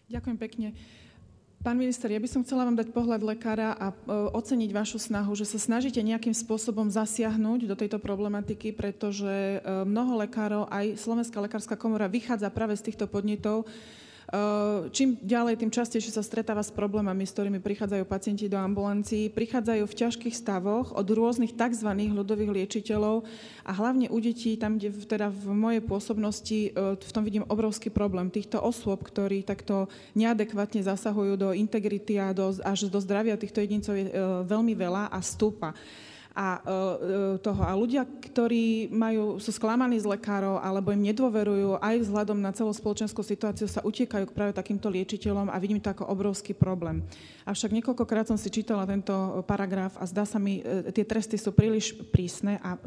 Ďakujem pekne. Pán minister, ja by som chcela vám dať pohľad lekára a oceniť vašu snahu, že sa snažíte nejakým spôsobom zasiahnuť do tejto problematiky, pretože mnoho lekárov, aj Slovenská lekárska komora vychádza práve z týchto podnetov. Čím ďalej, tým častejšie sa stretáva s problémami, s ktorými prichádzajú pacienti do ambulancií. Prichádzajú v ťažkých stavoch od rôznych tzv. Ľudových liečiteľov a hlavne u detí, tam, kde teda v mojej pôsobnosti, v tom vidím obrovský problém. Týchto osôb, ktorí takto neadekvátne zasahujú do integrity a až do zdravia týchto jedincov je veľmi veľa a stúpa. A ľudia, ktorí sú sklamaní z lekárov alebo im nedôverujú aj vzhľadom na celospoločenskú situáciu, sa utiekajú k práve takýmto liečiteľom a vidím to ako obrovský problém. Avšak niekoľkokrát som si čítala tento paragraf a zdá sa mi, tie tresty sú príliš prísne a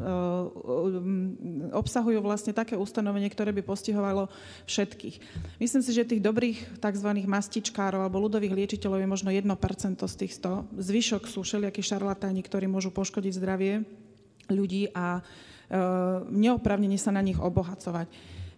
obsahujú vlastne také ustanovenie, ktoré by postihovalo všetkých. Myslím si, že tých dobrých tzv. Mastičkárov alebo ľudových liečiteľov je možno 1% z tých 100. Zvyšok sú všelijakí šarlatáni, ktorí môžu poškodiť zdravie ľudí a neoprávnene sa na nich obohacovať.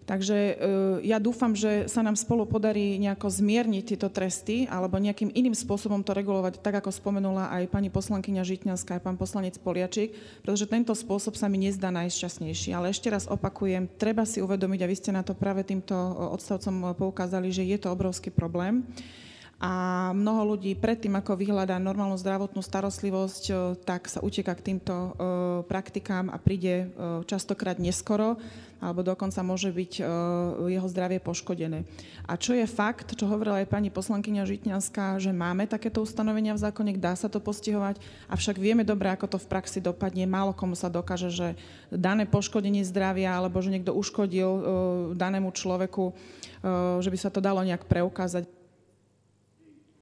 Takže ja dúfam, že sa nám spolu podarí nejako zmierniť tieto tresty alebo nejakým iným spôsobom to regulovať, tak ako spomenula aj pani poslankyňa Žitňanská, aj pán poslanec Poliačik, pretože tento spôsob sa mi nezdá najšťastnejší. Ale ešte raz opakujem, treba si uvedomiť, a vy ste na to práve týmto odstavcom poukázali, že je to obrovský problém. A mnoho ľudí predtým, ako vyhľadá normálnu zdravotnú starostlivosť, tak sa uteká k týmto praktikám a príde častokrát neskoro, alebo dokonca môže byť jeho zdravie poškodené. A čo je fakt, čo hovorila aj pani poslankyňa Žitňanská, že máme takéto ustanovenia v zákone, dá sa to postihovať, avšak vieme dobre, ako to v praxi dopadne. Málo komu sa dokáže, že dané poškodenie zdravia alebo že niekto uškodil danému človeku, že by sa to dalo nejak preukázať.